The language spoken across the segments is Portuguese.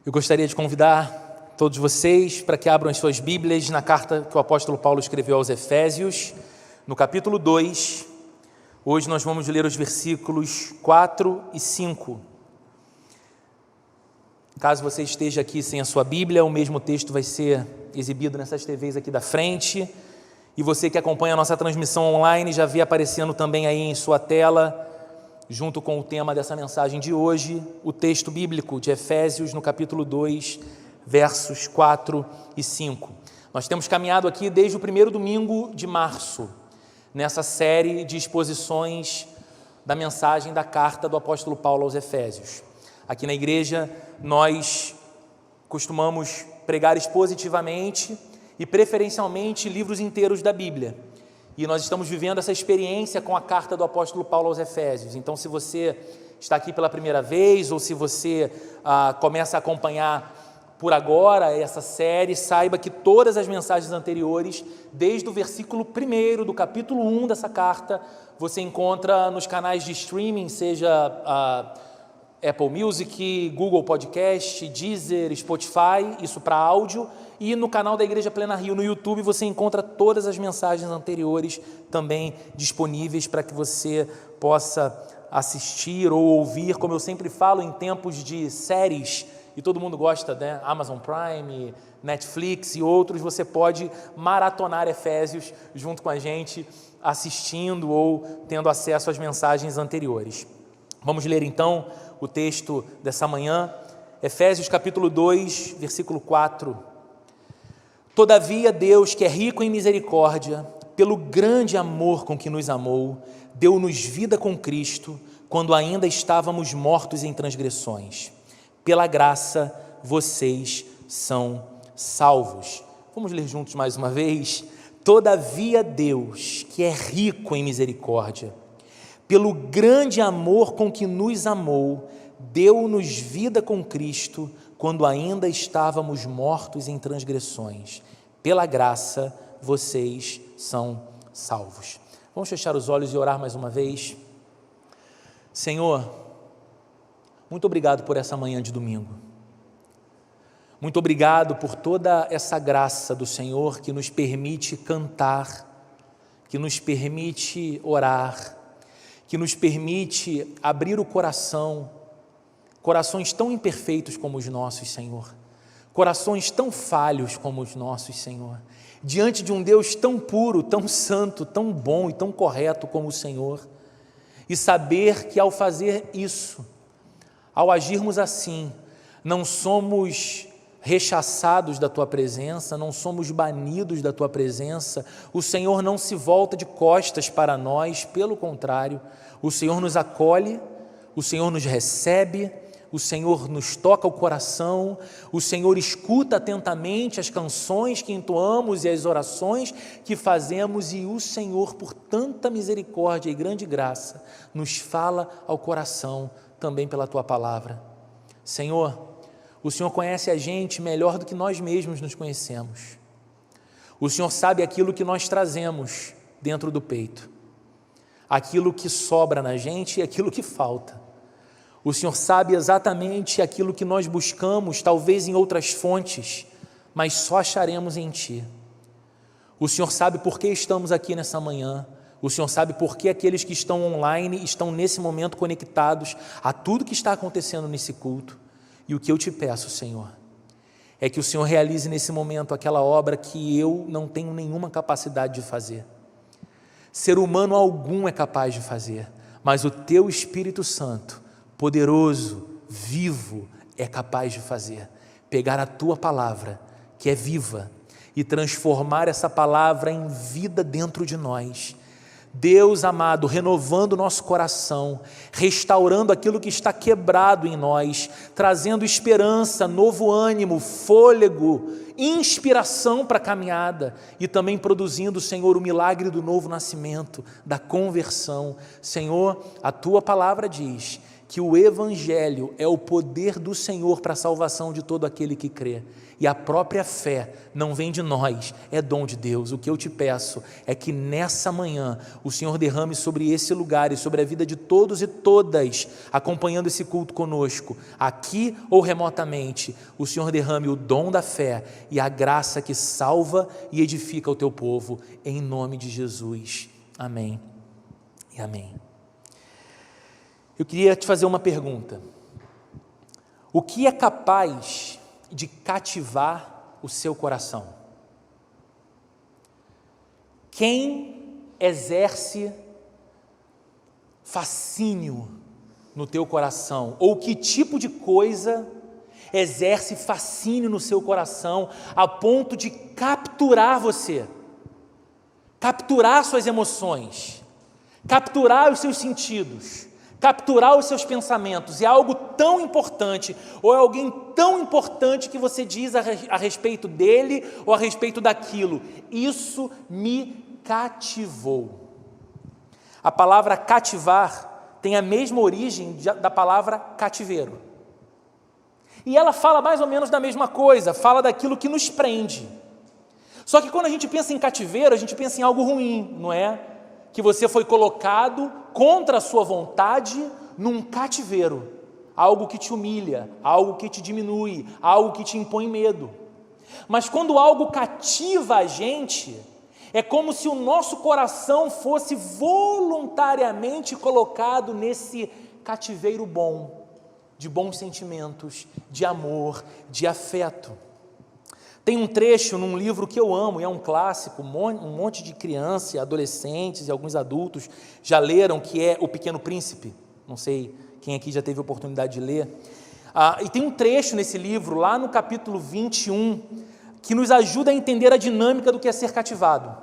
Eu gostaria de convidar todos vocês para que abram as suas Bíblias na carta que o apóstolo Paulo escreveu aos Efésios, no capítulo 2. Hoje nós vamos ler os versículos 4 e 5. Caso você esteja aqui sem a sua Bíblia, o mesmo texto vai ser exibido nessas TVs aqui da frente. E você que acompanha a nossa transmissão online já vê aparecendo também aí em sua tela, junto com o tema dessa mensagem de hoje, o texto bíblico de Efésios, no capítulo 2, versos 4 e 5. Nós temos caminhado aqui desde o primeiro domingo de março, nessa série de exposições da mensagem da carta do apóstolo Paulo aos Efésios. Aqui na igreja, nós costumamos pregar expositivamente e preferencialmente livros inteiros da Bíblia. E nós estamos vivendo essa experiência com a carta do apóstolo Paulo aos Efésios. Então, se você está aqui pela primeira vez ou se você começa a acompanhar por agora essa série, saiba que todas as mensagens anteriores, desde o versículo 1 do capítulo 1 dessa carta, você encontra nos canais de streaming, seja Apple Music, Google Podcast, Deezer, Spotify, isso para áudio, e no canal da Igreja Plena Rio no YouTube você encontra todas as mensagens anteriores também disponíveis para que você possa assistir ou ouvir, como eu sempre falo, em tempos de séries, e todo mundo gosta, né? Amazon Prime, Netflix e outros, você pode maratonar Efésios junto com a gente, assistindo ou tendo acesso às mensagens anteriores. Vamos ler então o texto dessa manhã, Efésios capítulo 2, versículo 4. Todavia Deus, que é rico em misericórdia, pelo grande amor com que nos amou, deu-nos vida com Cristo, quando ainda estávamos mortos em transgressões. Pela graça, vocês são salvos. Vamos ler juntos mais uma vez? Todavia Deus, que é rico em misericórdia, pelo grande amor com que nos amou, deu-nos vida com Cristo, quando ainda estávamos mortos em transgressões. Pela graça, vocês são salvos. Vamos fechar os olhos e orar mais uma vez. Senhor, muito obrigado por essa manhã de domingo. Muito obrigado por toda essa graça do Senhor que nos permite cantar, que nos permite orar, que nos permite abrir o coração, corações tão imperfeitos como os nossos, Senhor, corações tão falhos como os nossos, Senhor, diante de um Deus tão puro, tão santo, tão bom e tão correto como o Senhor, e saber que ao fazer isso, ao agirmos assim, não somos rechaçados da Tua presença, não somos banidos da Tua presença, o Senhor não se volta de costas para nós, pelo contrário, o Senhor nos acolhe, o Senhor nos recebe, o Senhor nos toca o coração, o Senhor escuta atentamente as canções que entoamos e as orações que fazemos, e o Senhor, por tanta misericórdia e grande graça, nos fala ao coração também pela Tua palavra. Senhor, o Senhor conhece a gente melhor do que nós mesmos nos conhecemos. O Senhor sabe aquilo que nós trazemos dentro do peito, aquilo que sobra na gente e aquilo que falta. O Senhor sabe exatamente aquilo que nós buscamos, talvez em outras fontes, mas só acharemos em Ti. O Senhor sabe por que estamos aqui nessa manhã. O Senhor sabe por que aqueles que estão online estão nesse momento conectados a tudo que está acontecendo nesse culto. E o que eu te peço, Senhor, é que o Senhor realize nesse momento aquela obra que eu não tenho nenhuma capacidade de fazer. Ser humano algum é capaz de fazer, mas o Teu Espírito Santo, poderoso, vivo, é capaz de fazer. Pegar a Tua palavra, que é viva, e transformar essa palavra em vida dentro de nós. Deus amado, renovando o nosso coração, restaurando aquilo que está quebrado em nós, trazendo esperança, novo ânimo, fôlego, inspiração para a caminhada e também produzindo, Senhor, o milagre do novo nascimento, da conversão. Senhor, a Tua palavra diz que o Evangelho é o poder do Senhor para a salvação de todo aquele que crê. E a própria fé não vem de nós, é dom de Deus. O que eu te peço é que nessa manhã o Senhor derrame sobre esse lugar e sobre a vida de todos e todas acompanhando esse culto conosco, aqui ou remotamente, o Senhor derrame o dom da fé e a graça que salva e edifica o teu povo, em nome de Jesus. Amém e amém. Eu queria te fazer uma pergunta. O que é capaz de cativar o seu coração? Quem exerce fascínio no teu coração? Ou que tipo de coisa exerce fascínio no seu coração a ponto de capturar você, capturar suas emoções, capturar os seus sentidos, capturar os seus pensamentos? É algo tão importante, ou é alguém tão importante que você diz a respeito dele ou a respeito daquilo: isso me cativou. A palavra cativar tem a mesma origem da palavra cativeiro. E ela fala mais ou menos da mesma coisa, fala daquilo que nos prende. Só que quando a gente pensa em cativeiro, a gente pensa em algo ruim, não é? Que você foi colocado contra a sua vontade num cativeiro, algo que te humilha, algo que te diminui, algo que te impõe medo. Mas quando algo cativa a gente, é como se o nosso coração fosse voluntariamente colocado nesse cativeiro bom, de bons sentimentos, de amor, de afeto. Tem um trecho num livro que eu amo, e é um clássico, um monte de crianças, adolescentes e alguns adultos já leram, que é O Pequeno Príncipe. Não sei quem aqui já teve a oportunidade de ler. E tem um trecho nesse livro, lá no capítulo 21, que nos ajuda a entender a dinâmica do que é ser cativado.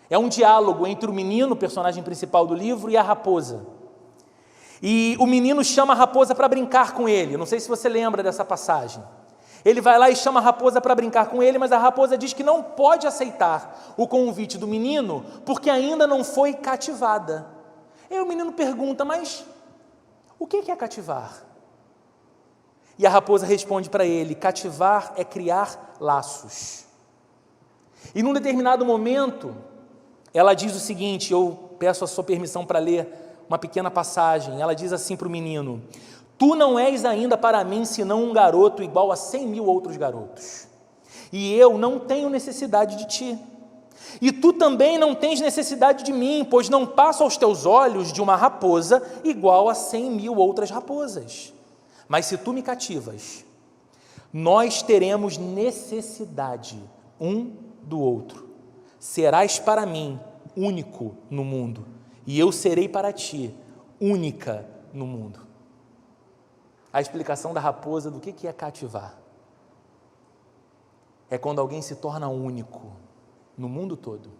É um diálogo entre o menino, o personagem principal do livro, e a raposa. E o menino chama a raposa para brincar com ele. Não sei se você lembra dessa passagem. Ele vai lá e chama a raposa para brincar com ele, mas a raposa diz que não pode aceitar o convite do menino, porque ainda não foi cativada. E o menino pergunta: mas o que é cativar? E a raposa responde para ele: cativar é criar laços. E num determinado momento, ela diz o seguinte, eu peço a sua permissão para ler uma pequena passagem. Ela diz assim para o menino: tu não és ainda para mim senão um garoto igual a 100.000 outros garotos, e eu não tenho necessidade de ti, e tu também não tens necessidade de mim, pois não passo aos teus olhos de uma raposa igual a 100.000 outras raposas. Mas se tu me cativas, nós teremos necessidade um do outro. Serás para mim único no mundo, e eu serei para ti única no mundo. A explicação da raposa do que é cativar é quando alguém se torna único no mundo todo.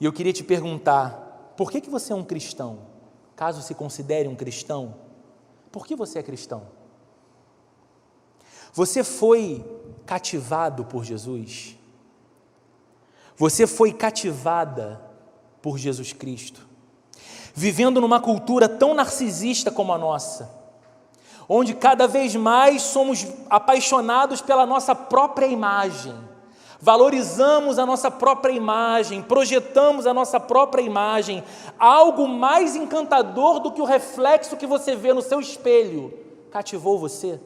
E eu queria te perguntar: por que você é um cristão? Caso se considere um cristão, por que você é cristão? Você foi cativado por Jesus? Você foi cativada por Jesus Cristo? Vivendo numa cultura tão narcisista como a nossa, onde cada vez mais somos apaixonados pela nossa própria imagem, valorizamos a nossa própria imagem, projetamos a nossa própria imagem, algo mais encantador do que o reflexo que você vê no seu espelho, cativou você?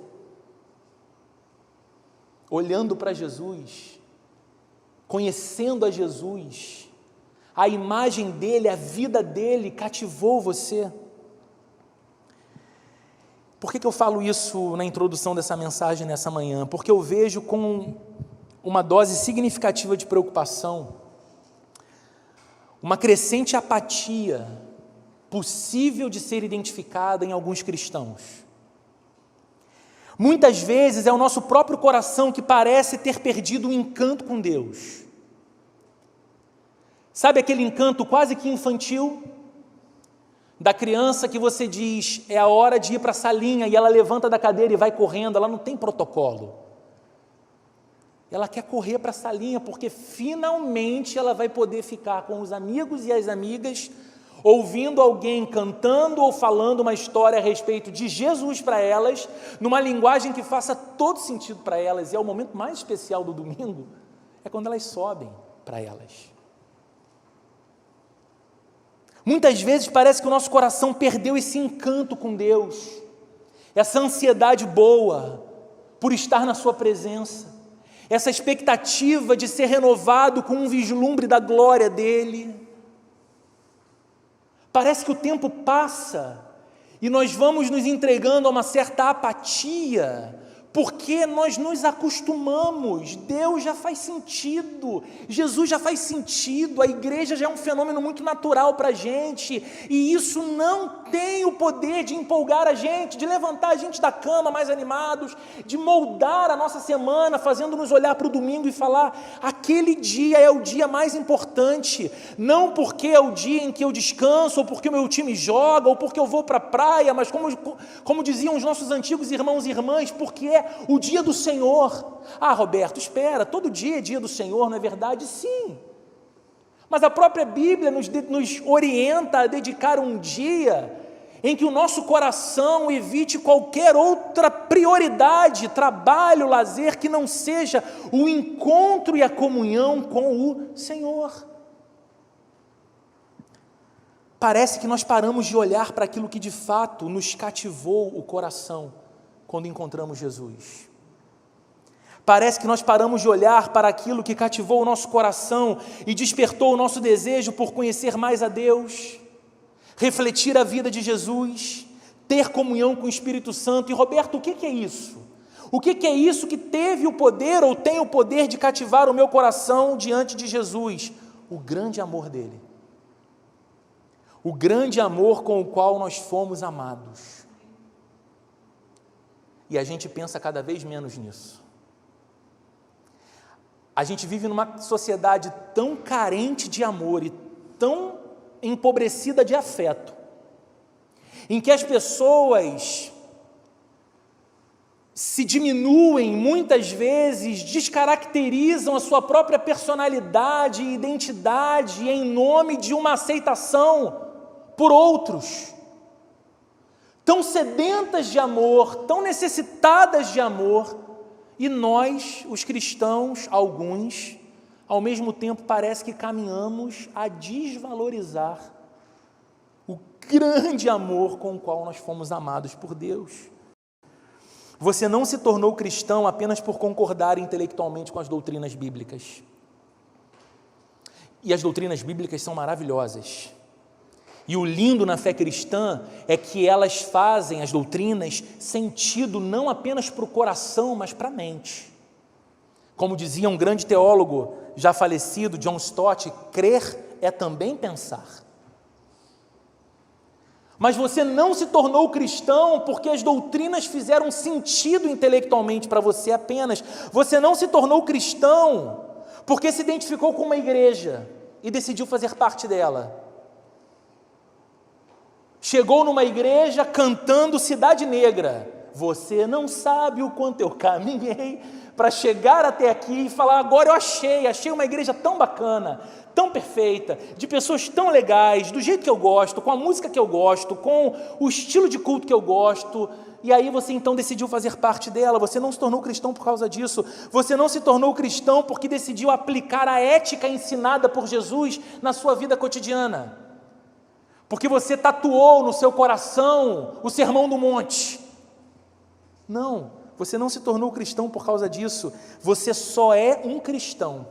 Olhando para Jesus, conhecendo a Jesus, a imagem dele, a vida dele cativou você? Por que eu falo isso na introdução dessa mensagem nessa manhã? Porque eu vejo com uma dose significativa de preocupação uma crescente apatia possível de ser identificada em alguns cristãos. Muitas vezes é o nosso próprio coração que parece ter perdido o encanto com Deus. Sabe aquele encanto quase que infantil? Da criança que você diz, é a hora de ir para a salinha, e ela levanta da cadeira e vai correndo, ela não tem protocolo. Ela quer correr para a salinha, porque finalmente ela vai poder ficar com os amigos e as amigas, ouvindo alguém cantando ou falando uma história a respeito de Jesus para elas, numa linguagem que faça todo sentido para elas, e é o momento mais especial do domingo, é quando elas sobem para elas. Muitas vezes parece que o nosso coração perdeu esse encanto com Deus, essa ansiedade boa por estar na sua presença, essa expectativa de ser renovado com um vislumbre da glória dEle. Parece que o tempo passa e nós vamos nos entregando a uma certa apatia, porque nós nos acostumamos. Deus já faz sentido, Jesus já faz sentido, a igreja já é um fenômeno muito natural para a gente, e isso não tem o poder de empolgar a gente, de levantar a gente da cama mais animados, de moldar a nossa semana, fazendo-nos olhar para o domingo e falar: aquele dia é o dia mais importante, não porque é o dia em que eu descanso, ou porque o meu time joga, ou porque eu vou para a praia, mas como diziam os nossos antigos irmãos e irmãs, porque é o dia do Senhor. Ah, Roberto, espera, todo dia é dia do Senhor, não é verdade? Sim, mas a própria Bíblia nos orienta a dedicar um dia em que o nosso coração evite qualquer outra prioridade, trabalho, lazer, que não seja o encontro e a comunhão com o Senhor. Parece que nós paramos de olhar para aquilo que de fato nos cativou o coração quando encontramos Jesus. Parece que nós paramos de olhar para aquilo que cativou o nosso coração e despertou o nosso desejo por conhecer mais a Deus, refletir a vida de Jesus, ter comunhão com o Espírito Santo. E Roberto, o que é isso? O que é isso que teve o poder ou tem o poder de cativar o meu coração diante de Jesus? O grande amor dele. O grande amor com o qual nós fomos amados. E a gente pensa cada vez menos nisso. A gente vive numa sociedade tão carente de amor e tão empobrecida de afeto, em que as pessoas se diminuem, muitas vezes descaracterizam a sua própria personalidade e identidade em nome de uma aceitação por outros, tão sedentas de amor, tão necessitadas de amor, e nós, os cristãos, alguns, ao mesmo tempo parece que caminhamos a desvalorizar o grande amor com o qual nós fomos amados por Deus. Você não se tornou cristão apenas por concordar intelectualmente com as doutrinas bíblicas. E as doutrinas bíblicas são maravilhosas. E o lindo na fé cristã é que elas fazem, as doutrinas, sentido não apenas para o coração, mas para a mente. Como dizia um grande teólogo já falecido, John Stott, crer é também pensar. Mas você não se tornou cristão porque as doutrinas fizeram sentido intelectualmente para você apenas. Você não se tornou cristão porque se identificou com uma igreja e decidiu fazer parte dela. Chegou numa igreja cantando Cidade Negra. Você não sabe o quanto eu caminhei para chegar até aqui e falar: agora eu achei uma igreja tão bacana, tão perfeita, de pessoas tão legais, do jeito que eu gosto, com a música que eu gosto, com o estilo de culto que eu gosto. E aí você então decidiu fazer parte dela. Você não se tornou cristão por causa disso. Você não se tornou cristão porque decidiu aplicar a ética ensinada por Jesus na sua vida cotidiana. Porque você tatuou no seu coração o Sermão do Monte. Não, você não se tornou cristão por causa disso. Você só é um cristão.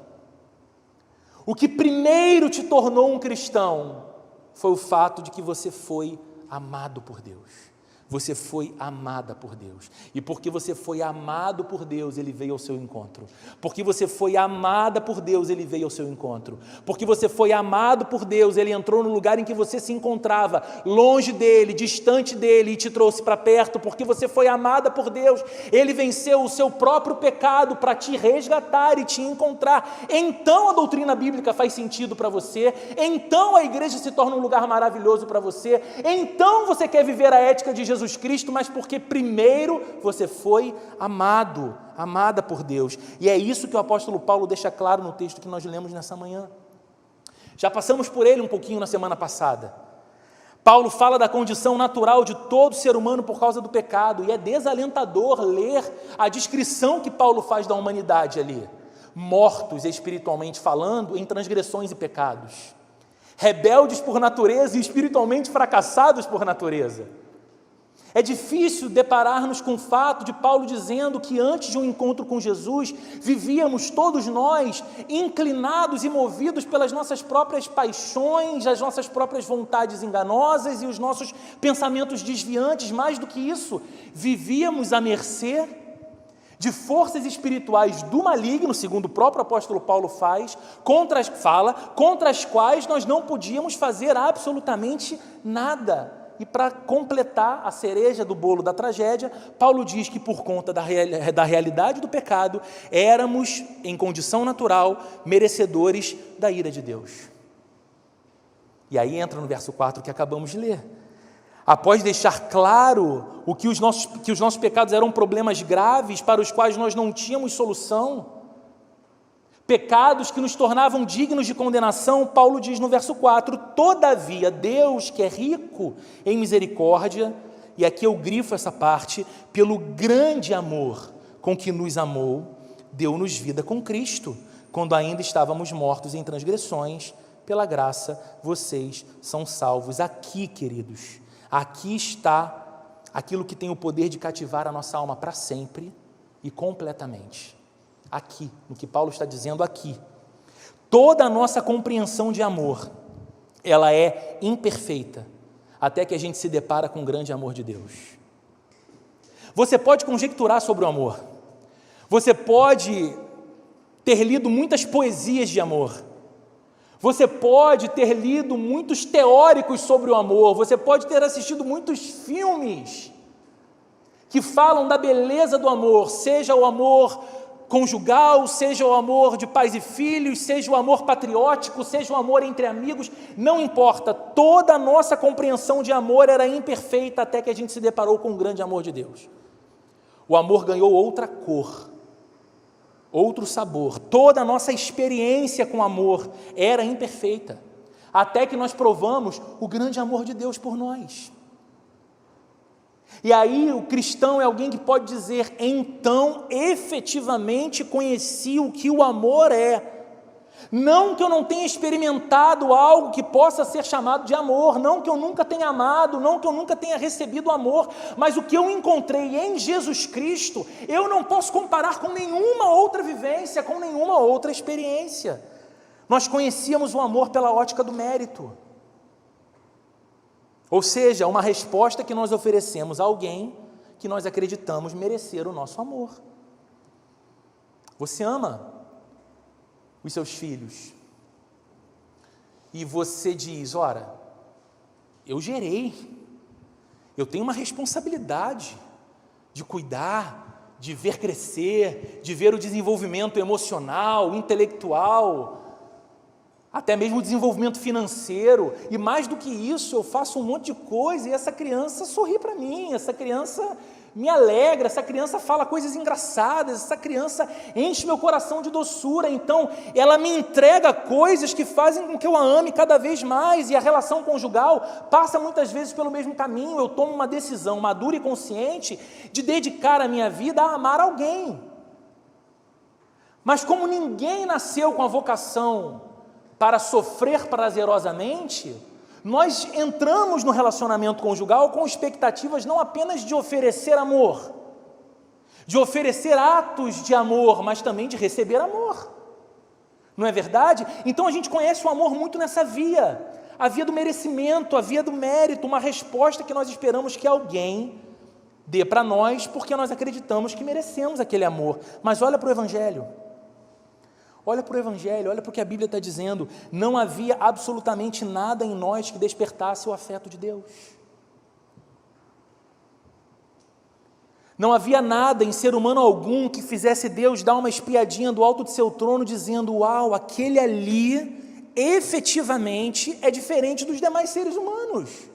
O que primeiro te tornou um cristão foi o fato de que você foi amado por Deus. Você foi amada por Deus. E porque você foi amado por Deus, Ele veio ao seu encontro. Porque você foi amada por Deus, Ele veio ao seu encontro. Porque você foi amado por Deus, Ele entrou no lugar em que você se encontrava, longe dEle, distante dEle, e te trouxe para perto. Porque você foi amada por Deus, Ele venceu o seu próprio pecado para te resgatar e te encontrar. Então a doutrina bíblica faz sentido para você. Então a igreja se torna um lugar maravilhoso para você. Então você quer viver a ética de Jesus Cristo, mas porque primeiro você foi amado, amada por Deus. E é isso que o apóstolo Paulo deixa claro no texto que nós lemos nessa manhã. Já passamos por ele um pouquinho na semana passada, Paulo fala da condição natural de todo ser humano por causa do pecado, e é desalentador ler a descrição que Paulo faz da humanidade ali. Mortos espiritualmente falando em transgressões e pecados, rebeldes por natureza e espiritualmente fracassados por natureza. É difícil deparar-nos com o fato de Paulo dizendo que antes de um encontro com Jesus, vivíamos todos nós inclinados e movidos pelas nossas próprias paixões, as nossas próprias vontades enganosas e os nossos pensamentos desviantes. Mais do que isso, vivíamos à mercê de forças espirituais do maligno, segundo o próprio apóstolo Paulo contra as quais nós não podíamos fazer absolutamente nada. E para completar a cereja do bolo da tragédia, Paulo diz que por conta da realidade do pecado, éramos, em condição natural, merecedores da ira de Deus. E aí entra no verso 4 que acabamos de ler. Após deixar claro que os nossos pecados eram problemas graves para os quais nós não tínhamos solução, pecados que nos tornavam dignos de condenação, Paulo diz no verso 4, todavia Deus, que é rico em misericórdia, e aqui eu grifo essa parte, pelo grande amor com que nos amou, deu-nos vida com Cristo, quando ainda estávamos mortos em transgressões, pela graça vocês são salvos. Aqui, queridos, aqui está aquilo que tem o poder de cativar a nossa alma para sempre e completamente. Aqui, no que Paulo está dizendo aqui, toda a nossa compreensão de amor, ela é imperfeita, até que a gente se depara com o grande amor de Deus. Você pode conjecturar sobre o amor, você pode ter lido muitas poesias de amor, você pode ter lido muitos teóricos sobre o amor, você pode ter assistido muitos filmes que falam da beleza do amor, seja o amor conjugal, seja o amor de pais e filhos, seja o amor patriótico, seja o amor entre amigos, não importa, toda a nossa compreensão de amor era imperfeita até que a gente se deparou com o grande amor de Deus. O amor ganhou outra cor, outro sabor, toda a nossa experiência com amor era imperfeita, até que nós provamos o grande amor de Deus por nós. E aí o cristão é alguém que pode dizer, então efetivamente conheci o que o amor é. Não que eu não tenha experimentado algo que possa ser chamado de amor, não que eu nunca tenha amado, não que eu nunca tenha recebido amor, mas o que eu encontrei em Jesus Cristo, eu não posso comparar com nenhuma outra vivência, com nenhuma outra experiência. Nós conhecíamos o amor pela ótica do mérito. Ou seja, uma resposta que nós oferecemos a alguém que nós acreditamos merecer o nosso amor. Você ama os seus filhos e você diz, ora, eu gerei, eu tenho uma responsabilidade de cuidar, de ver crescer, de ver o desenvolvimento emocional, intelectual, até mesmo o desenvolvimento financeiro, e mais do que isso, eu faço um monte de coisa e essa criança sorri para mim, essa criança me alegra, essa criança fala coisas engraçadas, essa criança enche meu coração de doçura, então ela me entrega coisas que fazem com que eu a ame cada vez mais, e a relação conjugal passa muitas vezes pelo mesmo caminho. Eu tomo uma decisão madura e consciente de dedicar a minha vida a amar alguém, mas como ninguém nasceu com a vocação para sofrer prazerosamente, nós entramos no relacionamento conjugal com expectativas não apenas de oferecer amor, de oferecer atos de amor, mas também de receber amor. Não é verdade? Então a gente conhece o amor muito nessa via, a via do merecimento, a via do mérito, uma resposta que nós esperamos que alguém dê para nós, porque nós acreditamos que merecemos aquele amor. Mas olha para o Evangelho. Olha para o Evangelho, olha para o que a Bíblia está dizendo. Não havia absolutamente nada em nós que despertasse o afeto de Deus. Não havia nada em ser humano algum que fizesse Deus dar uma espiadinha do alto de seu trono, dizendo, uau, aquele ali, efetivamente, é diferente dos demais seres humanos.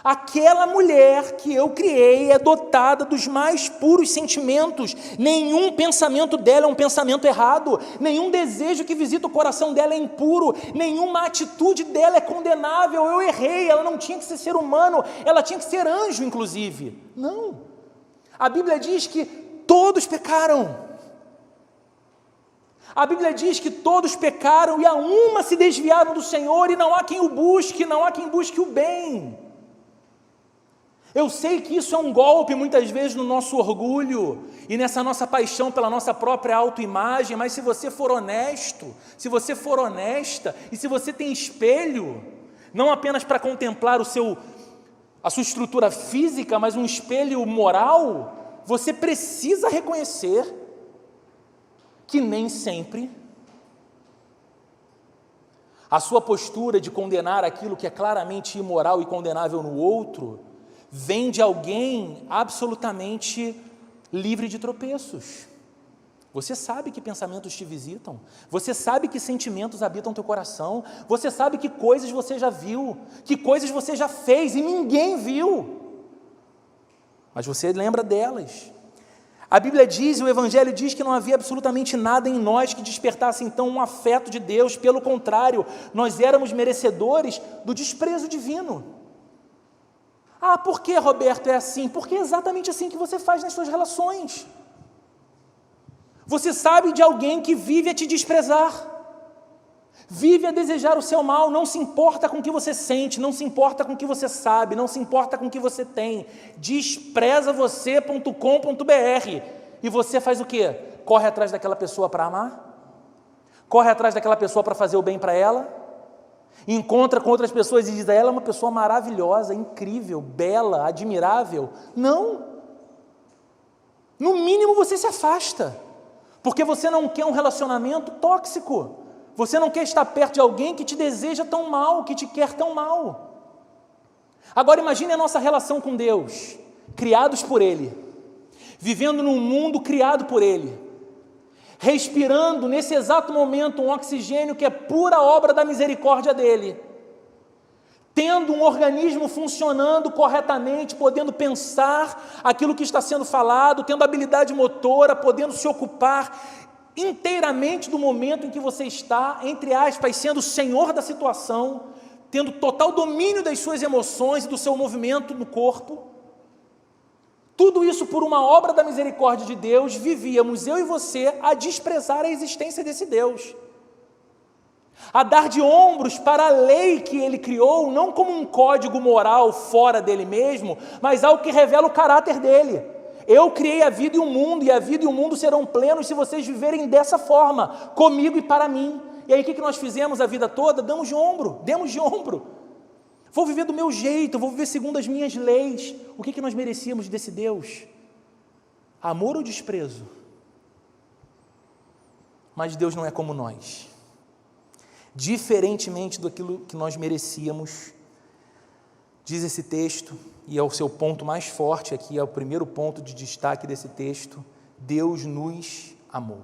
Aquela mulher que eu criei é dotada dos mais puros sentimentos. Nenhum pensamento dela é um pensamento errado. Nenhum desejo que visita o coração dela é impuro. Nenhuma atitude dela é condenável. Eu errei, ela não tinha que ser humano, ela tinha que ser anjo, inclusive. Não. A Bíblia diz que todos pecaram. A Bíblia diz que todos pecaram e a uma se desviaram do Senhor e não há quem o busque, não há quem busque o bem. Eu sei que isso é um golpe muitas vezes no nosso orgulho e nessa nossa paixão pela nossa própria autoimagem, mas se você for honesto, se você for honesta e se você tem espelho, não apenas para contemplar a sua estrutura física, mas um espelho moral, você precisa reconhecer que nem sempre a sua postura de condenar aquilo que é claramente imoral e condenável no outro vem de alguém absolutamente livre de tropeços. Você sabe que pensamentos te visitam, você sabe que sentimentos habitam teu coração, você sabe que coisas você já viu, que coisas você já fez e ninguém viu, mas você lembra delas. A Bíblia diz, o Evangelho diz que não havia absolutamente nada em nós que despertasse então um afeto de Deus, pelo contrário, nós éramos merecedores do desprezo divino. Ah, por que, Roberto, é assim? Porque é exatamente assim que você faz nas suas relações. Você sabe de alguém que vive a te desprezar, vive a desejar o seu mal, não se importa com o que você sente, não se importa com o que você sabe, não se importa com o que você tem, despreza você.com.br, e você faz o quê? Corre atrás daquela pessoa para amar? Corre atrás daquela pessoa para fazer o bem para ela? Encontra com outras pessoas e diz a ela é uma pessoa maravilhosa, incrível, bela, admirável? Não. No mínimo você se afasta, porque você não quer um relacionamento tóxico. Você não quer estar perto de alguém que te deseja tão mal, que te quer tão mal. Agora imagine a nossa relação com Deus, criados por Ele, vivendo num mundo criado por Ele, respirando nesse exato momento um oxigênio que é pura obra da misericórdia dEle, tendo um organismo funcionando corretamente, podendo pensar aquilo que está sendo falado, tendo habilidade motora, podendo se ocupar inteiramente do momento em que você está, entre aspas, sendo o senhor da situação, tendo total domínio das suas emoções e do seu movimento no corpo. Tudo isso por uma obra da misericórdia de Deus, vivíamos eu e você a desprezar a existência desse Deus, a dar de ombros para a lei que Ele criou, não como um código moral fora dele mesmo, mas algo que revela o caráter dele. Eu criei a vida e o mundo, e a vida e o mundo serão plenos se vocês viverem dessa forma, comigo e para mim. E aí o que nós fizemos a vida toda? Demos de ombro. Vou viver do meu jeito, vou viver segundo as minhas leis. O que nós merecíamos desse Deus? Amor ou desprezo? Mas Deus não é como nós. Diferentemente daquilo que nós merecíamos, diz esse texto, e é o seu ponto mais forte aqui, é o primeiro ponto de destaque desse texto: Deus nos amou.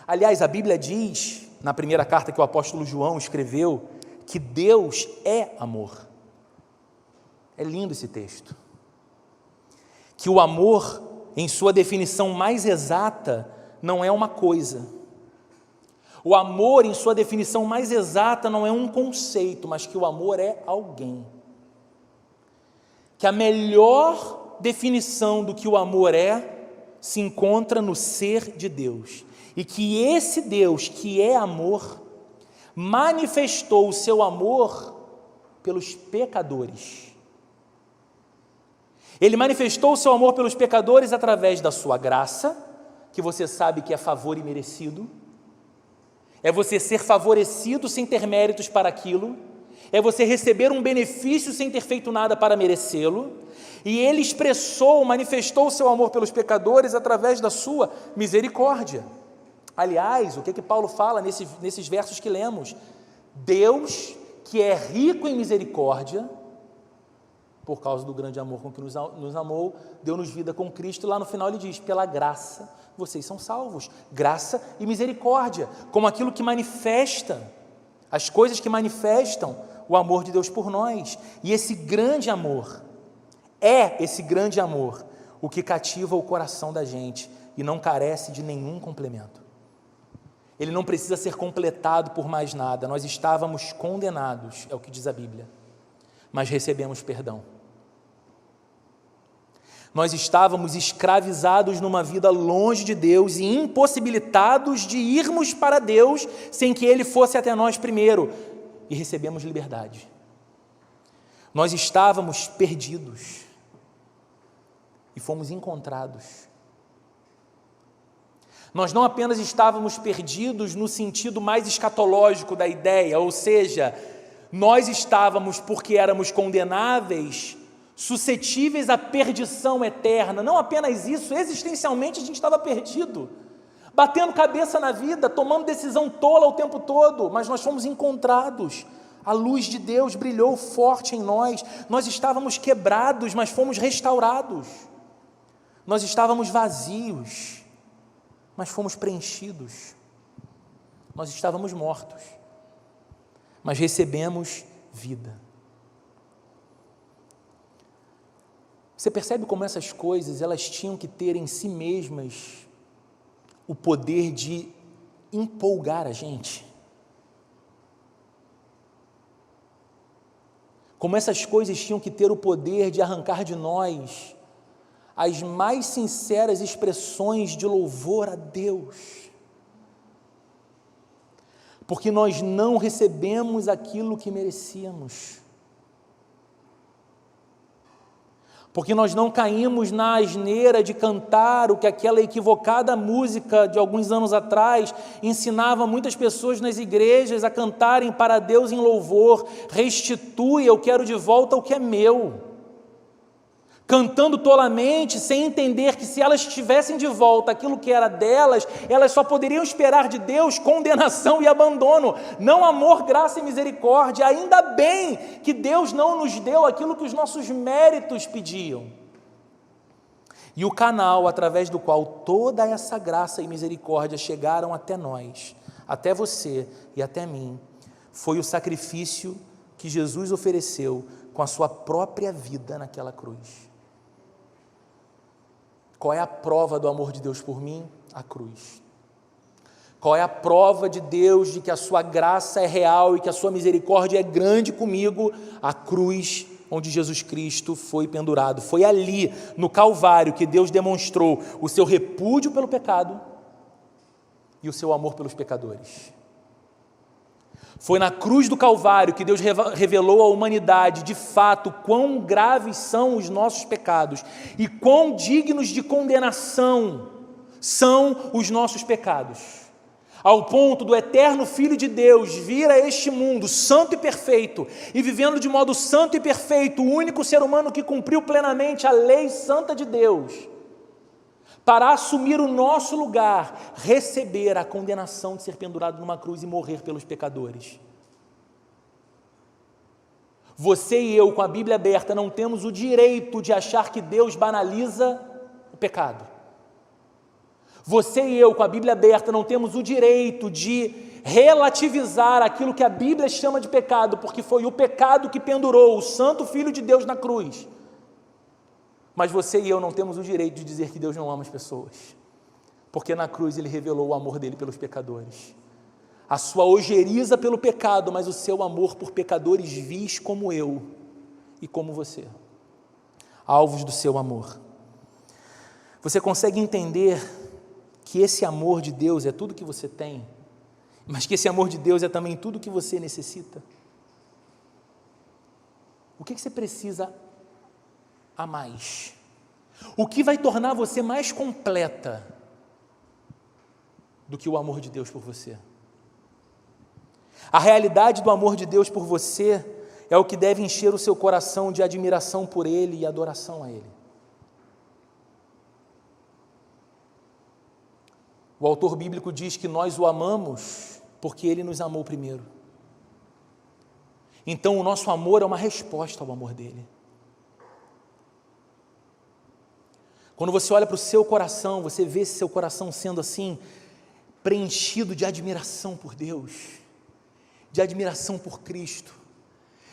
Aliás, a Bíblia diz, na primeira carta que o apóstolo João escreveu, que Deus é amor. É lindo esse texto. Que o amor, em sua definição mais exata, não é uma coisa. O amor, em sua definição mais exata, não é um conceito, mas que o amor é alguém. Que a melhor definição do que o amor se encontra no ser de Deus. E que esse Deus, que é amor, manifestou o seu amor pelos pecadores. Ele manifestou o seu amor pelos pecadores através da sua graça, que você sabe que é favor imerecido, é você ser favorecido sem ter méritos para aquilo, é você receber um benefício sem ter feito nada para merecê-lo, e ele manifestou o seu amor pelos pecadores através da sua misericórdia. Aliás, o que Paulo fala nesses versos que lemos? Deus, que é rico em misericórdia, por causa do grande amor com que nos amou, deu-nos vida com Cristo. Lá no final ele diz, pela graça vocês são salvos. Graça e misericórdia, como aquilo que manifesta, as coisas que manifestam o amor de Deus por nós. E esse grande amor, esse grande amor, o que cativa o coração da gente e não carece de nenhum complemento. Ele não precisa ser completado por mais nada. Nós estávamos condenados, é o que diz a Bíblia, mas recebemos perdão. Nós estávamos escravizados numa vida longe de Deus e impossibilitados de irmos para Deus sem que Ele fosse até nós primeiro, e recebemos liberdade. Nós estávamos perdidos e fomos encontrados. Nós não apenas estávamos perdidos no sentido mais escatológico da ideia, ou seja, nós estávamos, porque éramos condenáveis, suscetíveis à perdição eterna. Não apenas isso, existencialmente a gente estava perdido, batendo cabeça na vida, tomando decisão tola o tempo todo, mas nós fomos encontrados. A luz de Deus brilhou forte em nós. Nós estávamos quebrados, mas fomos restaurados. Nós estávamos vazios, mas fomos preenchidos. Nós estávamos mortos, mas recebemos vida. Você percebe como essas coisas, elas tinham que ter em si mesmas o poder de empolgar a gente? Como essas coisas tinham que ter o poder de arrancar de nós as mais sinceras expressões de louvor a Deus. Porque nós não recebemos aquilo que merecíamos. Porque nós não caímos na asneira de cantar o que aquela equivocada música de alguns anos atrás ensinava muitas pessoas nas igrejas a cantarem para Deus em louvor: restitui, eu quero de volta o que é meu. Cantando tolamente, sem entender que se elas tivessem de volta aquilo que era delas, elas só poderiam esperar de Deus condenação e abandono, não amor, graça e misericórdia. Ainda bem que Deus não nos deu aquilo que os nossos méritos pediam. E o canal através do qual toda essa graça e misericórdia chegaram até nós, até você e até mim, foi o sacrifício que Jesus ofereceu com a sua própria vida naquela cruz. Qual é a prova do amor de Deus por mim? A cruz. Qual é a prova de Deus de que a sua graça é real e que a sua misericórdia é grande comigo? A cruz onde Jesus Cristo foi pendurado. Foi ali, no Calvário, que Deus demonstrou o seu repúdio pelo pecado e o seu amor pelos pecadores. Foi na cruz do Calvário que Deus revelou à humanidade, de fato, quão graves são os nossos pecados e quão dignos de condenação são os nossos pecados. Ao ponto do eterno Filho de Deus vir a este mundo santo e perfeito, e vivendo de modo santo e perfeito, o único ser humano que cumpriu plenamente a lei santa de Deus, para assumir o nosso lugar, receber a condenação de ser pendurado numa cruz e morrer pelos pecadores. Você e eu, com a Bíblia aberta, não temos o direito de achar que Deus banaliza o pecado. Você e eu, com a Bíblia aberta, não temos o direito de relativizar aquilo que a Bíblia chama de pecado, porque foi o pecado que pendurou o Santo Filho de Deus na cruz. Mas você e eu não temos o direito de dizer que Deus não ama as pessoas, porque na cruz Ele revelou o amor dEle pelos pecadores, a sua ojeriza pelo pecado, mas o seu amor por pecadores vis como eu e como você, alvos do seu amor. Você consegue entender que esse amor de Deus é tudo que você tem, mas que esse amor de Deus é também tudo que você necessita? O que você precisa a mais? O que vai tornar você mais completa do que o amor de Deus por você? A realidade do amor de Deus por você é o que deve encher o seu coração de admiração por Ele e adoração a Ele. O autor bíblico diz que nós o amamos porque Ele nos amou primeiro. Então o nosso amor é uma resposta ao amor dEle. Quando você olha para o seu coração, você vê seu coração sendo assim, preenchido de admiração por Deus, de admiração por Cristo,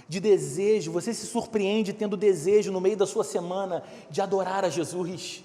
de desejo, você se surpreende tendo desejo no meio da sua semana de adorar a Jesus.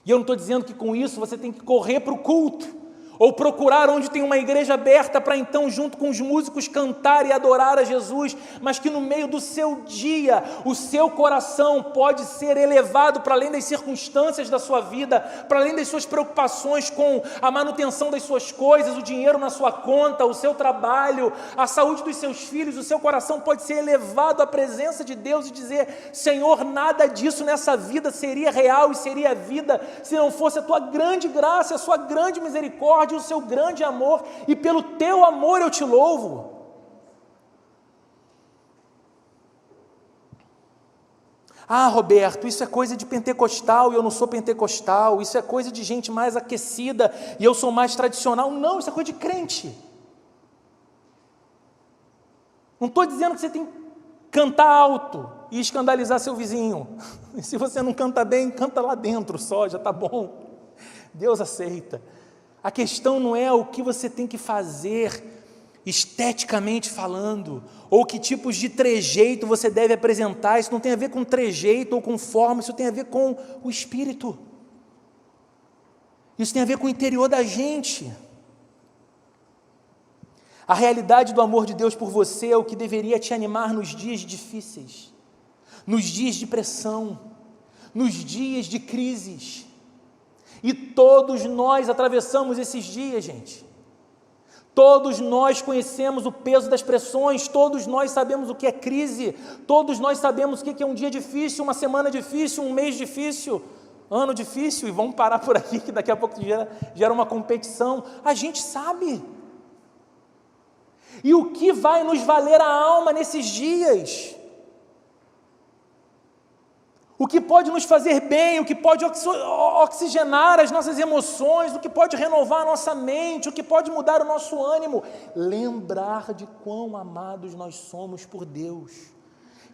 E eu não estou dizendo que com isso você tem que correr para o culto, ou procurar onde tem uma igreja aberta para então, junto com os músicos, cantar e adorar a Jesus, mas que no meio do seu dia, o seu coração pode ser elevado para além das circunstâncias da sua vida, para além das suas preocupações com a manutenção das suas coisas, o dinheiro na sua conta, o seu trabalho, a saúde dos seus filhos. O seu coração pode ser elevado à presença de Deus e dizer: Senhor, nada disso nessa vida seria real e seria vida se não fosse a tua grande graça, a sua grande misericórdia, o seu grande amor, e pelo teu amor eu te louvo. Ah, Roberto, isso é coisa de pentecostal e eu não sou pentecostal, isso é coisa de gente mais aquecida e eu sou mais tradicional. Não, isso é coisa de crente. Não estou dizendo que você tem que cantar alto e escandalizar seu vizinho. E se você não canta bem, canta lá dentro só, já está bom. Deus aceita. A questão não é o que você tem que fazer esteticamente falando, ou que tipos de trejeito você deve apresentar. Isso não tem a ver com trejeito ou com forma, isso tem a ver com o Espírito. Isso tem a ver com o interior da gente. A realidade do amor de Deus por você é o que deveria te animar nos dias difíceis, nos dias de pressão, nos dias de crises. E todos nós atravessamos esses dias, gente. Todos nós conhecemos o peso das pressões, todos nós sabemos o que é crise, todos nós sabemos o que é um dia difícil, uma semana difícil, um mês difícil, ano difícil, e vamos parar por aqui, que daqui a pouco gera uma competição. A gente sabe. E o que vai nos valer a alma nesses dias? O que pode nos fazer bem, o que pode oxigenar as nossas emoções, o que pode renovar a nossa mente, o que pode mudar o nosso ânimo? Lembrar de quão amados nós somos por Deus,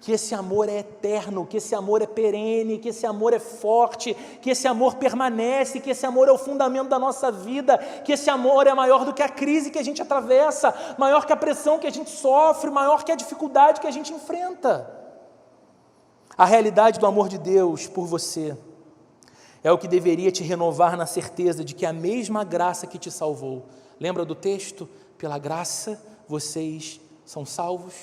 que esse amor é eterno, que esse amor é perene, que esse amor é forte, que esse amor permanece, que esse amor é o fundamento da nossa vida, que esse amor é maior do que a crise que a gente atravessa, maior que a pressão que a gente sofre, maior que a dificuldade que a gente enfrenta. A realidade do amor de Deus por você é o que deveria te renovar na certeza de que a mesma graça que te salvou, lembra do texto? Pela graça vocês são salvos.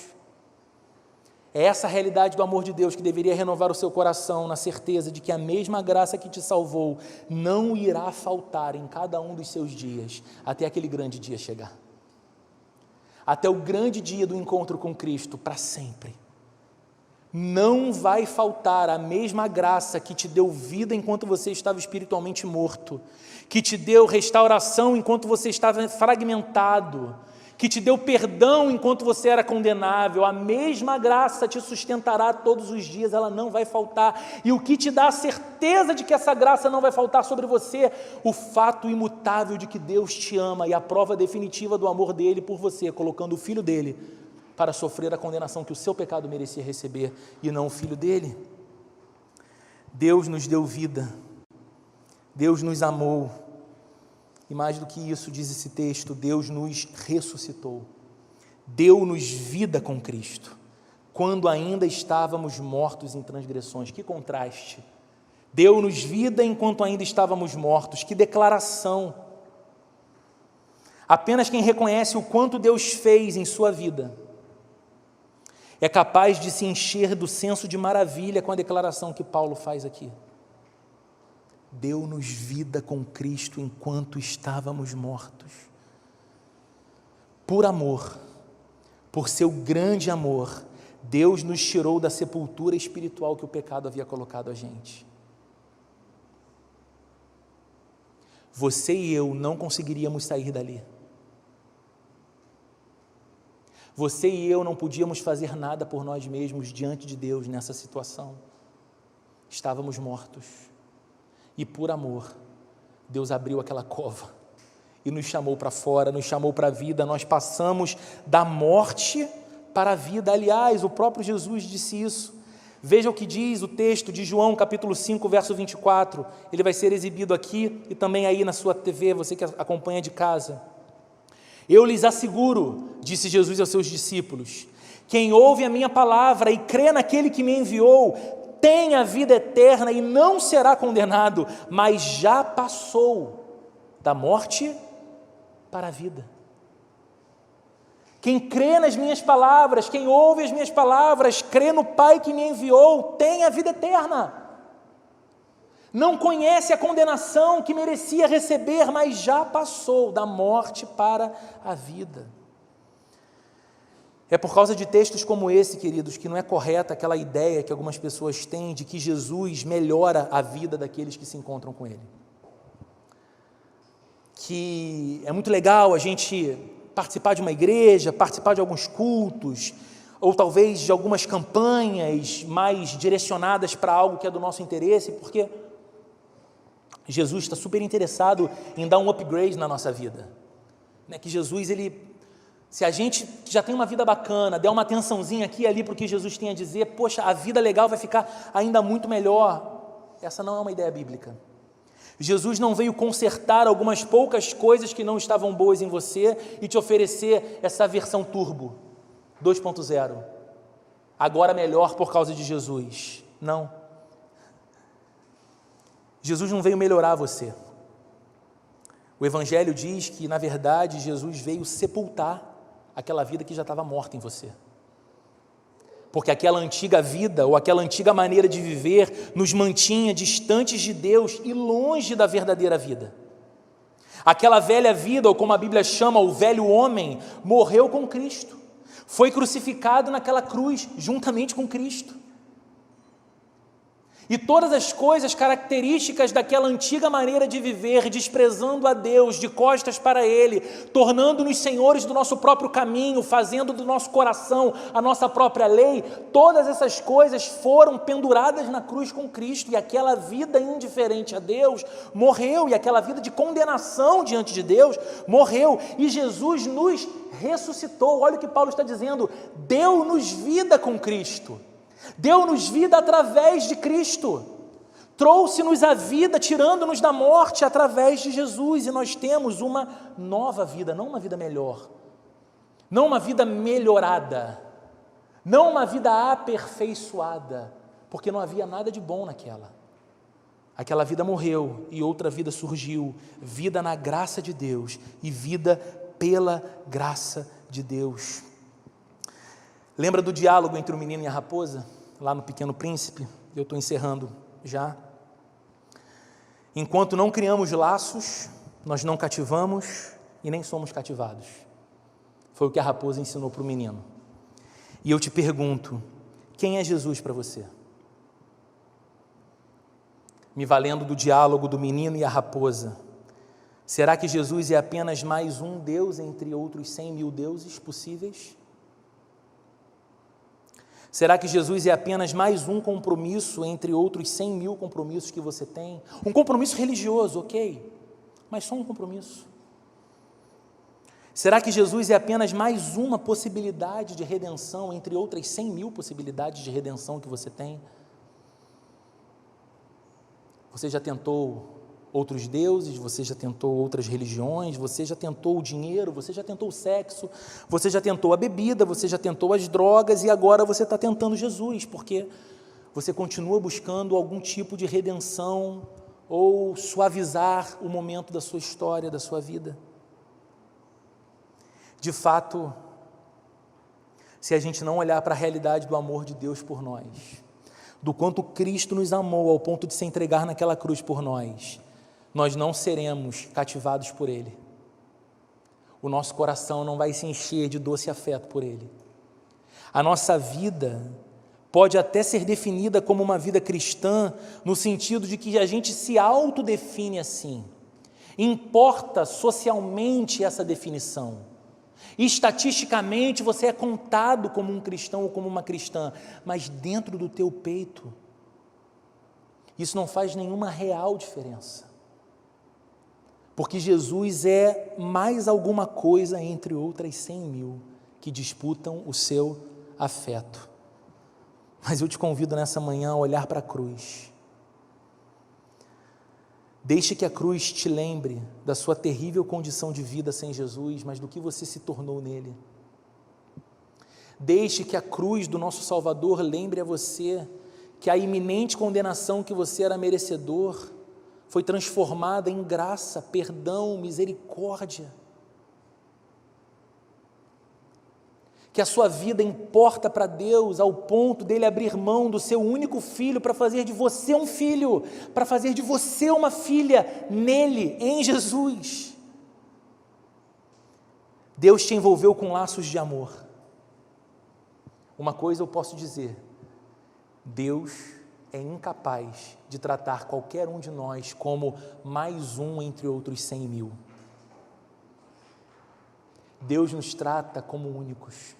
É essa a realidade do amor de Deus que deveria renovar o seu coração na certeza de que a mesma graça que te salvou não irá faltar em cada um dos seus dias, até aquele grande dia chegar. Até o grande dia do encontro com Cristo, para sempre. Não vai faltar a mesma graça que te deu vida enquanto você estava espiritualmente morto, que te deu restauração enquanto você estava fragmentado, que te deu perdão enquanto você era condenável. A mesma graça te sustentará todos os dias, ela não vai faltar. E o que te dá a certeza de que essa graça não vai faltar sobre você? O fato imutável de que Deus te ama e a prova definitiva do amor dele por você, colocando o Filho dele para sofrer a condenação que o seu pecado merecia receber, e não o Filho dele. Deus nos deu vida, Deus nos amou, e mais do que isso, diz esse texto, Deus nos ressuscitou, deu-nos vida com Cristo, quando ainda estávamos mortos em transgressões. Que contraste! Deu-nos vida enquanto ainda estávamos mortos. Que declaração! Apenas quem reconhece o quanto Deus fez em sua vida é capaz de se encher do senso de maravilha com a declaração que Paulo faz aqui. Deu-nos vida com Cristo enquanto estávamos mortos. Por amor, por seu grande amor, Deus nos tirou da sepultura espiritual que o pecado havia colocado a gente. Você e eu não conseguiríamos sair dali. Você e eu não podíamos fazer nada por nós mesmos diante de Deus nessa situação. Estávamos mortos. E por amor, Deus abriu aquela cova e nos chamou para fora, nos chamou para a vida. Nós passamos da morte para a vida. Aliás, o próprio Jesus disse isso. Veja o que diz o texto de João, capítulo 5, verso 24. Ele vai ser exibido aqui e também aí na sua TV, você que acompanha de casa. Eu lhes asseguro, disse Jesus aos seus discípulos, Quem ouve a minha palavra e crê naquele que me enviou, tem a vida eterna e não será condenado, mas já passou da morte para a vida. Quem crê nas minhas palavras, quem ouve as minhas palavras, crê no Pai que me enviou, tem a vida eterna. Não conhece a condenação que merecia receber, mas já passou da morte para a vida. É por causa de textos como esse, queridos, que não é correta aquela ideia que algumas pessoas têm de que Jesus melhora a vida daqueles que se encontram com Ele. Que é muito legal a gente participar de uma igreja, participar de alguns cultos, ou talvez de algumas campanhas mais direcionadas para algo que é do nosso interesse, porque Jesus está super interessado em dar um upgrade na nossa vida. Que Jesus, se a gente já tem uma vida bacana, der uma atençãozinha aqui e ali para o que Jesus tem a dizer, poxa, a vida legal vai ficar ainda muito melhor. Essa não é uma ideia bíblica. Jesus não veio consertar algumas poucas coisas que não estavam boas em você e te oferecer essa versão turbo, 2.0. Agora melhor por causa de Jesus. Não. Jesus não veio melhorar você. O Evangelho diz que, na verdade, Jesus veio sepultar aquela vida que já estava morta em você. Porque aquela antiga vida, ou aquela antiga maneira de viver, nos mantinha distantes de Deus e longe da verdadeira vida. Aquela velha vida, ou como a Bíblia chama, o velho homem, morreu com Cristo. Foi crucificado naquela cruz, juntamente com Cristo. E todas as coisas características daquela antiga maneira de viver, desprezando a Deus, de costas para Ele, tornando-nos senhores do nosso próprio caminho, fazendo do nosso coração a nossa própria lei, todas essas coisas foram penduradas na cruz com Cristo, e aquela vida indiferente a Deus morreu, e aquela vida de condenação diante de Deus morreu, e Jesus nos ressuscitou. Olha o que Paulo está dizendo: deu-nos vida com Cristo. Deu-nos vida através de Cristo, trouxe-nos a vida, tirando-nos da morte através de Jesus, e nós temos uma nova vida, não uma vida melhor, não uma vida melhorada, não uma vida aperfeiçoada, porque não havia nada de bom naquela. Aquela vida morreu e outra vida surgiu, vida na graça de Deus e vida pela graça de Deus. Lembra do diálogo entre o menino e a raposa? Lá no Pequeno Príncipe? Eu estou encerrando já. Enquanto não criamos laços, nós não cativamos e nem somos cativados. Foi o que a raposa ensinou para o menino. E eu te pergunto, quem é Jesus para você? Me valendo do diálogo do menino e a raposa, será que Jesus é apenas mais um Deus entre outros 100 mil deuses possíveis? Será que Jesus é apenas mais um compromisso entre outros 100 mil compromissos que você tem? Um compromisso religioso, ok, mas só um compromisso. Será que Jesus é apenas mais uma possibilidade de redenção entre outras 100 mil possibilidades de redenção que você tem? Você já tentou outros deuses, você já tentou outras religiões, você já tentou o dinheiro, você já tentou o sexo, você já tentou a bebida, você já tentou as drogas e agora você está tentando Jesus, porque você continua buscando algum tipo de redenção ou suavizar o momento da sua história, da sua vida. De fato, se a gente não olhar para a realidade do amor de Deus por nós, do quanto Cristo nos amou ao ponto de se entregar naquela cruz por nós, nós não seremos cativados por Ele. O nosso coração não vai se encher de doce afeto por Ele. A nossa vida pode até ser definida como uma vida cristã, no sentido de que a gente se autodefine assim. Importa socialmente essa definição. Estatisticamente você é contado como um cristão ou como uma cristã, mas dentro do teu peito, isso não faz nenhuma real diferença. Porque Jesus é mais alguma coisa entre outras 100 mil que disputam o seu afeto. Mas eu te convido nessa manhã a olhar para a cruz. Deixe que a cruz te lembre da sua terrível condição de vida sem Jesus, mas do que você se tornou nele. Deixe que a cruz do nosso Salvador lembre a você que a iminente condenação que você era merecedor foi transformada em graça, perdão, misericórdia. Que a sua vida importa para Deus ao ponto dele abrir mão do seu único filho para fazer de você um filho, para fazer de você uma filha nele, em Jesus. Deus te envolveu com laços de amor. Uma coisa eu posso dizer: Deus é incapaz de tratar qualquer um de nós como mais um entre outros 100.000. Deus nos trata como únicos.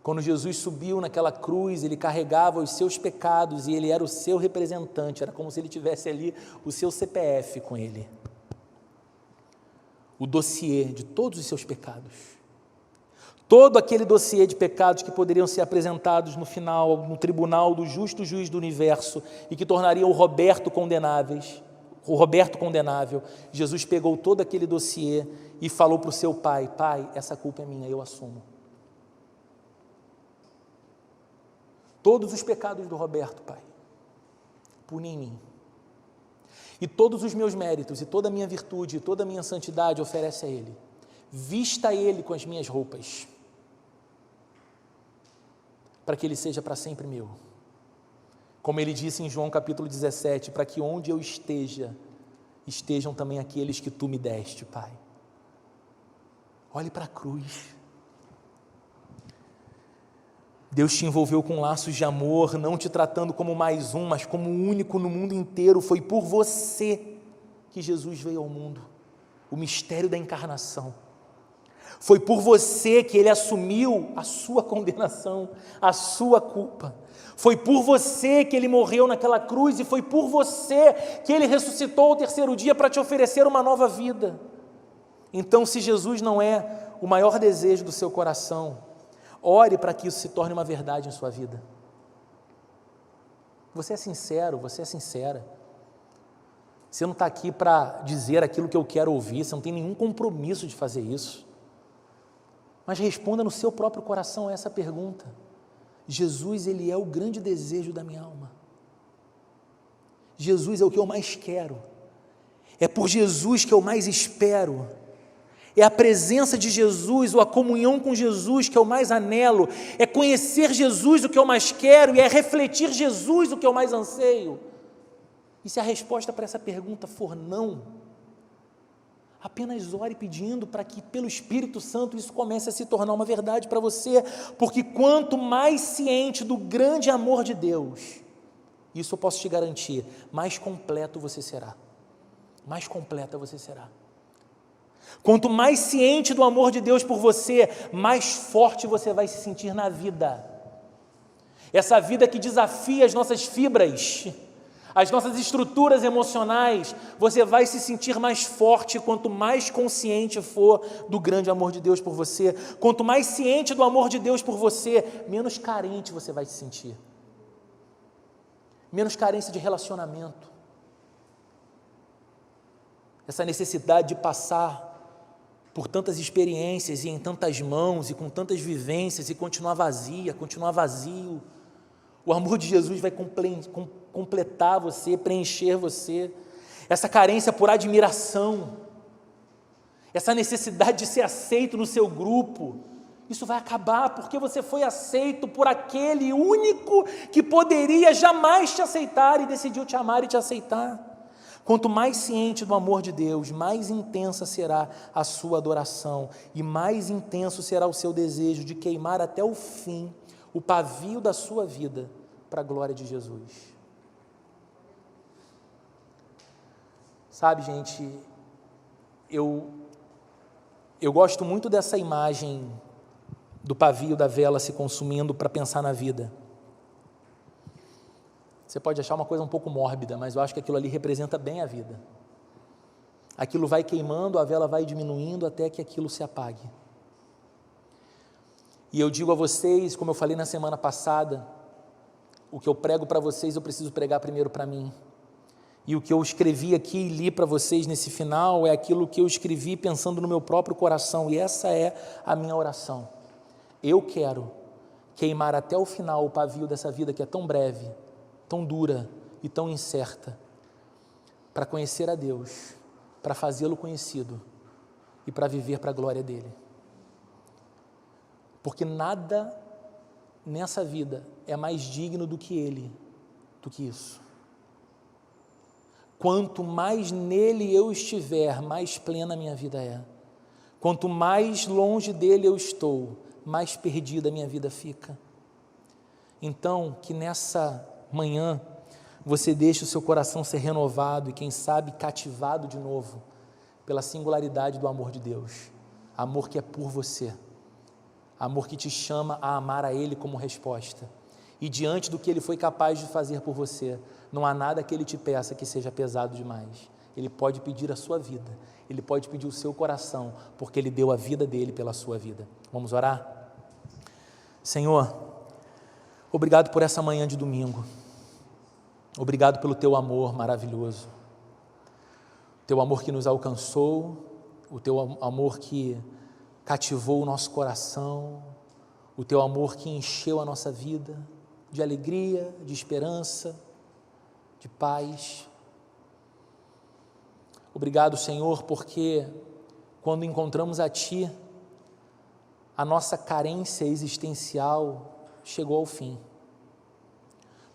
Quando Jesus subiu naquela cruz, ele carregava os seus pecados e ele era o seu representante, era como se ele tivesse ali o seu CPF com ele. O dossiê de todos os seus pecados. Todo aquele dossiê de pecados que poderiam ser apresentados no final, no tribunal do justo juiz do universo e que tornaria o Roberto condenável. Jesus pegou todo aquele dossiê e falou para o seu pai: pai, essa culpa é minha, eu assumo. Todos os pecados do Roberto, pai, pune em mim. E todos os meus méritos, e toda a minha virtude, e toda a minha santidade oferece a ele. Vista ele com as minhas roupas, para que ele seja para sempre meu. Como ele disse em João capítulo 17, para que onde eu esteja, estejam também aqueles que tu me deste, pai. Olhe para a cruz. Deus te envolveu com laços de amor, não te tratando como mais um, mas como o único no mundo inteiro. Foi por você que Jesus veio ao mundo, o mistério da encarnação. Foi por você que ele assumiu a sua condenação, a sua culpa. Foi por você que ele morreu naquela cruz e foi por você que ele ressuscitou ao terceiro dia para te oferecer uma nova vida. Então, se Jesus não é o maior desejo do seu coração, ore para que isso se torne uma verdade em sua vida. Você é sincero, você é sincera. Você não está aqui para dizer aquilo que eu quero ouvir, você não tem nenhum compromisso de fazer isso. Mas responda no seu próprio coração a essa pergunta: Jesus, ele é o grande desejo da minha alma. Jesus é o que eu mais quero. É por Jesus que eu mais espero. É a presença de Jesus, ou a comunhão com Jesus que eu mais anelo. É conhecer Jesus o que eu mais quero, e é refletir Jesus o que eu mais anseio. E se a resposta para essa pergunta for não, apenas ore pedindo para que pelo Espírito Santo isso comece a se tornar uma verdade para você, porque quanto mais ciente do grande amor de Deus, isso eu posso te garantir, mais completo você será, mais completa você será. Quanto mais ciente do amor de Deus por você, mais forte você vai se sentir na vida. Essa vida que desafia as nossas fibras, as nossas estruturas emocionais, você vai se sentir mais forte quanto mais consciente for do grande amor de Deus por você. Quanto mais ciente do amor de Deus por você, menos carente você vai se sentir. Menos carência de relacionamento. Essa necessidade de passar por tantas experiências e em tantas mãos e com tantas vivências e continuar vazia, continuar vazio. O amor de Jesus vai completar você, preencher você. Essa carência por admiração, essa necessidade de ser aceito no seu grupo, isso vai acabar porque você foi aceito por aquele único que poderia jamais te aceitar e decidiu te amar e te aceitar. Quanto mais ciente do amor de Deus, mais intensa será a sua adoração e mais intenso será o seu desejo de queimar até o fim o pavio da sua vida para a glória de Jesus. Sabe, gente, eu gosto muito dessa imagem do pavio da vela se consumindo para pensar na vida. Você pode achar uma coisa um pouco mórbida, mas eu acho que aquilo ali representa bem a vida. Aquilo vai queimando, a vela vai diminuindo até que aquilo se apague. E eu digo a vocês, como eu falei na semana passada, o que eu prego para vocês eu preciso pregar primeiro para mim. E o que eu escrevi aqui e li para vocês nesse final é aquilo que eu escrevi pensando no meu próprio coração, e essa é a minha oração. Eu quero queimar até o final o pavio dessa vida que é tão breve, tão dura e tão incerta, para conhecer a Deus, para fazê-lo conhecido e para viver para a glória dele. Porque nada nessa vida é mais digno do que ele, do que isso. Quanto mais nele eu estiver, mais plena a minha vida é. Quanto mais longe dele eu estou, mais perdida a minha vida fica. Então, que nessa manhã você deixe o seu coração ser renovado e, quem sabe, cativado de novo pela singularidade do amor de Deus. Amor que é por você. Amor que te chama a amar a Ele como resposta. E diante do que Ele foi capaz de fazer por você, não há nada que Ele te peça que seja pesado demais. Ele pode pedir a sua vida, Ele pode pedir o seu coração, porque Ele deu a vida dEle pela sua vida. Vamos orar? Senhor, obrigado por essa manhã de domingo. Obrigado pelo Teu amor maravilhoso. Teu amor que nos alcançou, o Teu amor que cativou o nosso coração, o Teu amor que encheu a nossa vida de alegria, de esperança, de paz. Obrigado, Senhor, porque quando encontramos a Ti, a nossa carência existencial chegou ao fim.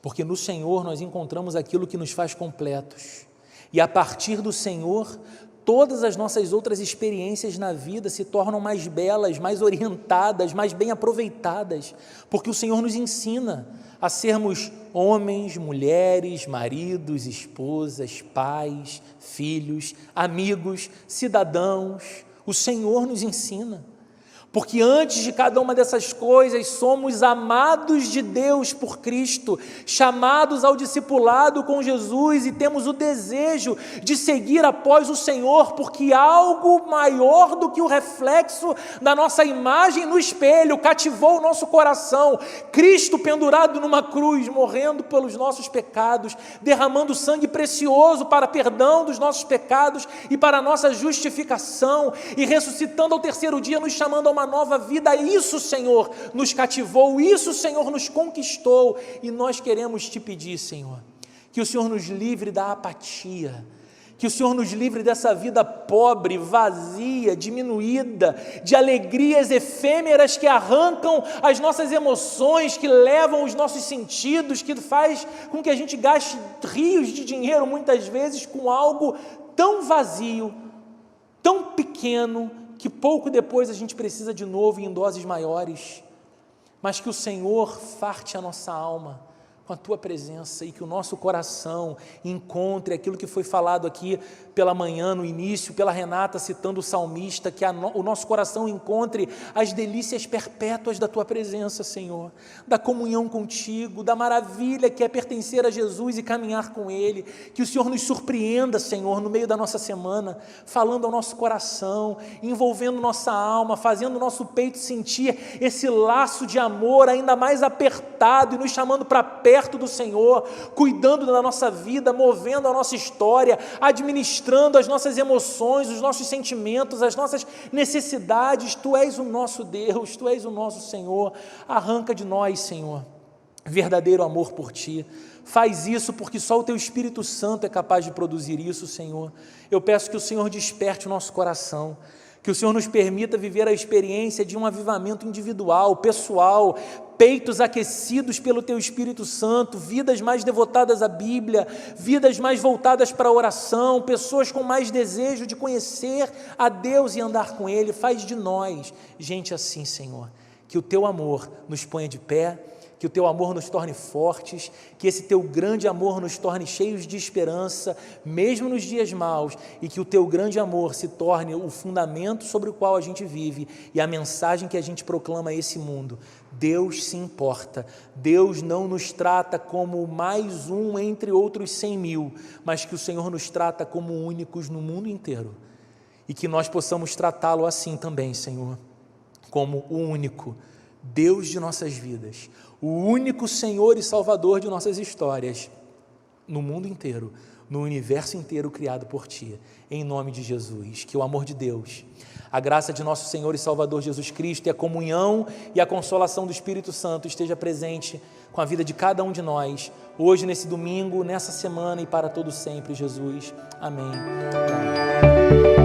Porque no Senhor nós encontramos aquilo que nos faz completos. E a partir do Senhor, todas as nossas outras experiências na vida se tornam mais belas, mais orientadas, mais bem aproveitadas, porque o Senhor nos ensina a sermos homens, mulheres, maridos, esposas, pais, filhos, amigos, cidadãos. O Senhor nos ensina. Porque antes de cada uma dessas coisas, somos amados de Deus por Cristo, chamados ao discipulado com Jesus e temos o desejo de seguir após o Senhor, porque algo maior do que o reflexo da nossa imagem no espelho cativou o nosso coração. Cristo pendurado numa cruz, morrendo pelos nossos pecados, derramando sangue precioso para perdão dos nossos pecados e para a nossa justificação, e ressuscitando ao terceiro dia, nos chamando a uma nova vida. Isso, Senhor, nos cativou, isso, Senhor, nos conquistou, e nós queremos te pedir, Senhor, que o Senhor nos livre da apatia, que o Senhor nos livre dessa vida pobre, vazia, diminuída, de alegrias efêmeras que arrancam as nossas emoções, que levam os nossos sentidos, que faz com que a gente gaste rios de dinheiro muitas vezes com algo tão vazio, tão pequeno, que pouco depois a gente precisa de novo em doses maiores, mas que o Senhor farte a nossa alma com a Tua presença e que o nosso coração encontre aquilo que foi falado aqui pela manhã, no início, pela Renata citando o salmista, que o nosso coração encontre as delícias perpétuas da Tua presença, Senhor, da comunhão contigo, da maravilha que é pertencer a Jesus e caminhar com Ele. Que o Senhor nos surpreenda, Senhor, no meio da nossa semana, falando ao nosso coração, envolvendo nossa alma, fazendo o nosso peito sentir esse laço de amor ainda mais apertado e nos chamando para perto do Senhor, cuidando da nossa vida, movendo a nossa história, administrando as nossas emoções, os nossos sentimentos, as nossas necessidades. Tu és o nosso Deus, Tu és o nosso Senhor. Arranca de nós, Senhor, verdadeiro amor por Ti. Faz isso porque só o Teu Espírito Santo é capaz de produzir isso, Senhor. Eu peço que o Senhor desperte o nosso coração, que o Senhor nos permita viver a experiência de um avivamento individual, pessoal, peitos aquecidos pelo Teu Espírito Santo, vidas mais devotadas à Bíblia, vidas mais voltadas para a oração, pessoas com mais desejo de conhecer a Deus e andar com Ele. Faz de nós gente assim, Senhor, que o Teu amor nos ponha de pé, que o Teu amor nos torne fortes, que esse Teu grande amor nos torne cheios de esperança, mesmo nos dias maus, e que o Teu grande amor se torne o fundamento sobre o qual a gente vive e a mensagem que a gente proclama a esse mundo. Deus se importa, Deus não nos trata como mais um entre outros 100.000, mas que o Senhor nos trata como únicos no mundo inteiro, e que nós possamos tratá-lo assim também, Senhor, como o único Deus de nossas vidas, o único Senhor e Salvador de nossas histórias, no mundo inteiro, no universo inteiro criado por Ti, em nome de Jesus. Que o amor de Deus, a graça de nosso Senhor e Salvador Jesus Cristo e a comunhão e a consolação do Espírito Santo esteja presente com a vida de cada um de nós, hoje, nesse domingo, nessa semana e para todo sempre, Jesus. Amém. Amém.